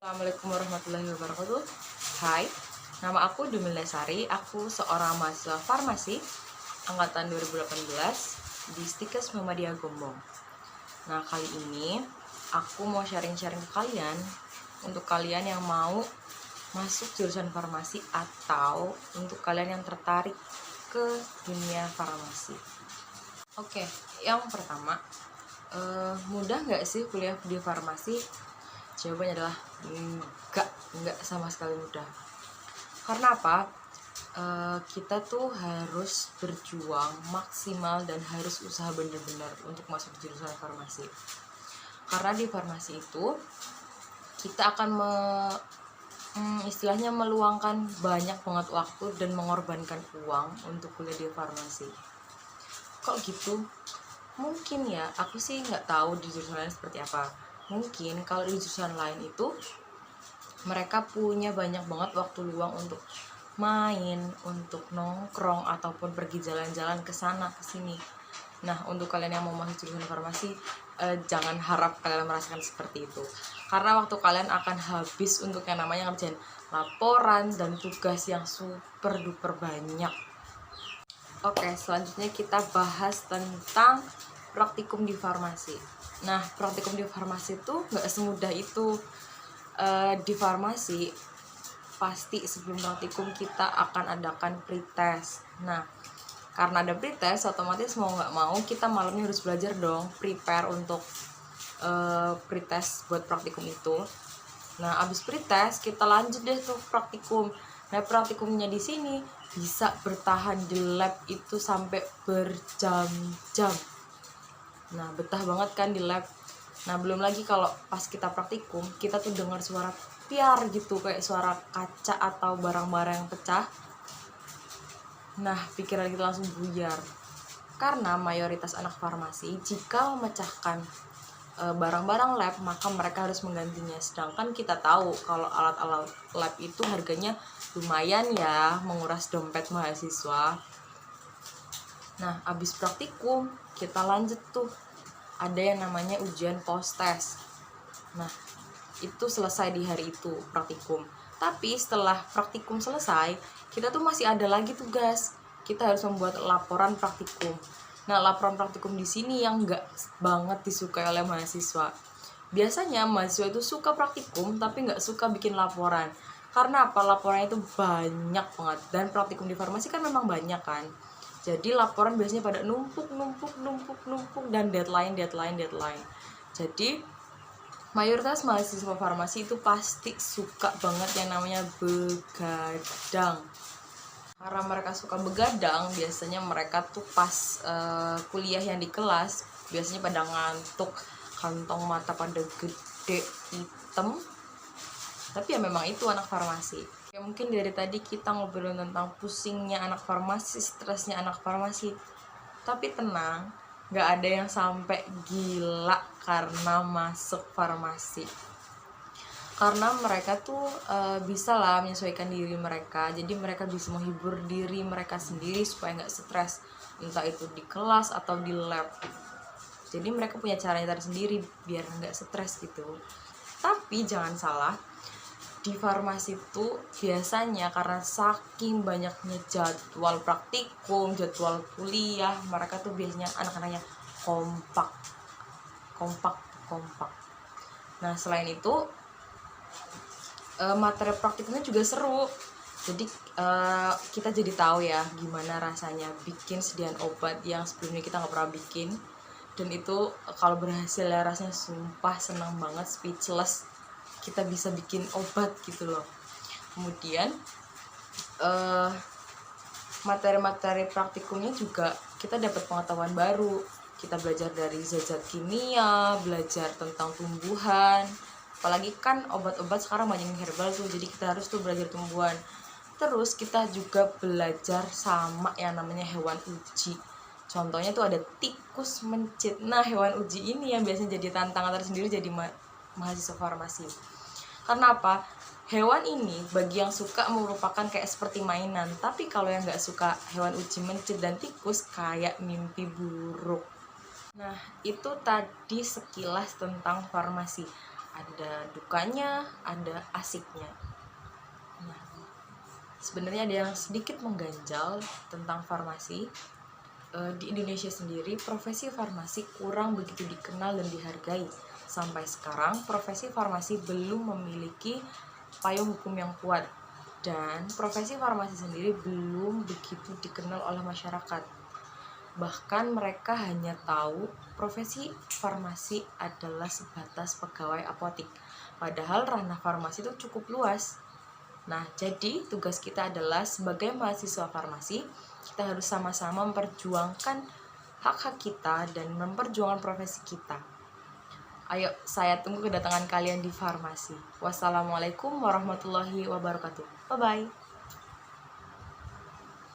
Assalamualaikum warahmatullahi wabarakatuh. Hai, nama aku Dumil Lesari. Aku seorang mahasiswa farmasi angkatan 2018 di Stikes Muhammadiyah Gombong. Nah, kali ini aku mau sharing-sharing ke kalian untuk kalian yang mau masuk jurusan farmasi atau untuk kalian yang tertarik ke dunia farmasi. Oke, yang pertama, mudah nggak sih kuliah di farmasi? Jawabannya adalah enggak sama sekali mudah. Karena apa? Kita tuh harus berjuang maksimal dan harus usaha bener-bener untuk masuk jurusan farmasi. Karena di farmasi itu kita akan istilahnya meluangkan banyak banget waktu dan mengorbankan uang untuk kuliah di farmasi. Kok gitu? Mungkin ya, aku sih nggak tahu di jurusan lain seperti apa. Mungkin kalau di jurusan lain itu mereka punya banyak banget waktu luang untuk main, untuk nongkrong ataupun pergi jalan-jalan ke sana ke sini. Nah, untuk kalian yang mau masuk jurusan farmasi, jangan harap kalian merasakan seperti itu. Karena waktu kalian akan habis untuk yang namanya ngerjain laporan dan tugas yang super duper banyak. Oke, selanjutnya kita bahas tentang praktikum di farmasi. Nah, praktikum di farmasi itu nggak semudah itu. Di farmasi pasti sebelum praktikum kita akan adakan pretest. Nah, karena ada pretest, otomatis mau nggak mau kita malamnya harus belajar dong, prepare untuk pretest buat praktikum itu. Nah, abis pretest kita lanjut deh tuh praktikum. Nah, praktikumnya di sini bisa bertahan di lab itu sampai berjam-jam. Nah, betah banget kan di lab. Nah, belum lagi kalau pas kita praktikum, kita tuh dengar suara piar gitu, kayak suara kaca atau barang-barang yang pecah. Nah, pikiran kita langsung buyar. Karena mayoritas anak farmasi, jika memecahkan barang-barang lab, maka mereka harus menggantinya. Sedangkan kita tahu kalau alat-alat lab itu harganya lumayan ya, menguras dompet mahasiswa. Nah, abis praktikum, kita lanjut tuh. Ada yang namanya ujian post-test. Nah, itu selesai di hari itu praktikum. Tapi setelah praktikum selesai, kita tuh masih ada lagi tugas. Kita harus membuat laporan praktikum. Nah, laporan praktikum di sini yang nggak banget disukai oleh mahasiswa. Biasanya mahasiswa itu suka praktikum, tapi nggak suka bikin laporan. Karena apa? Laporannya itu banyak banget. Dan praktikum di farmasi kan memang banyak kan. Jadi laporan biasanya pada numpuk dan deadline. Jadi mayoritas mahasiswa farmasi itu pasti suka banget yang namanya begadang. Karena mereka suka begadang, biasanya mereka tuh pas kuliah yang di kelas biasanya pada ngantuk, kantong mata pada gede, hitam. Tapi ya memang itu anak farmasi. Ya mungkin dari tadi kita ngobrol tentang pusingnya anak farmasi, stresnya anak farmasi. Tapi tenang, nggak ada yang sampai gila karena masuk farmasi. Karena mereka tuh bisa lah menyesuaikan diri mereka. Jadi mereka bisa menghibur diri mereka sendiri supaya nggak stres. Entah itu di kelas atau di lab. Jadi mereka punya caranya tersendiri biar nggak stres gitu. Tapi jangan salah, di farmasi itu biasanya karena saking banyaknya jadwal praktikum, jadwal kuliah, mereka tuh biasanya anak-anaknya kompak. Nah, selain itu materi praktikumnya juga seru. Jadi kita jadi tahu ya gimana rasanya bikin sediaan obat yang sebelumnya kita nggak pernah bikin. Dan itu kalau berhasil ya rasanya sumpah senang banget, speechless. Kita bisa bikin obat gitu loh. Kemudian materi-materi praktikumnya juga kita dapat pengetahuan baru. Kita belajar dari zat-zat kimia, belajar tentang tumbuhan. Apalagi kan obat-obat sekarang banyak yang herbal tuh, jadi kita harus tuh belajar tumbuhan. Terus kita juga belajar sama yang namanya hewan uji. Contohnya tuh ada tikus mencit. Nah, hewan uji ini yang biasanya jadi tantangan tersendiri jadi mahasiswa farmasi. Karena apa? Hewan ini bagi yang suka merupakan kayak seperti mainan. Tapi kalau yang nggak suka hewan uji mencit dan tikus, kayak mimpi buruk. Nah, itu tadi sekilas tentang farmasi. ada dukanya, ada asiknya. Nah, sebenarnya ada yang sedikit mengganjal tentang farmasi. Di Indonesia sendiri, profesi farmasi kurang begitu dikenal dan dihargai. Sampai sekarang, profesi farmasi belum memiliki payung hukum yang kuat, dan profesi farmasi sendiri belum begitu dikenal oleh masyarakat. Bahkan mereka hanya tahu profesi farmasi adalah sebatas pegawai apotik, padahal ranah farmasi itu cukup luas. Nah, jadi tugas kita adalah sebagai mahasiswa farmasi, kita harus sama-sama memperjuangkan hak-hak kita dan memperjuangkan profesi kita. Ayo, saya tunggu kedatangan kalian di farmasi. Wassalamualaikum warahmatullahi wabarakatuh. Bye-bye.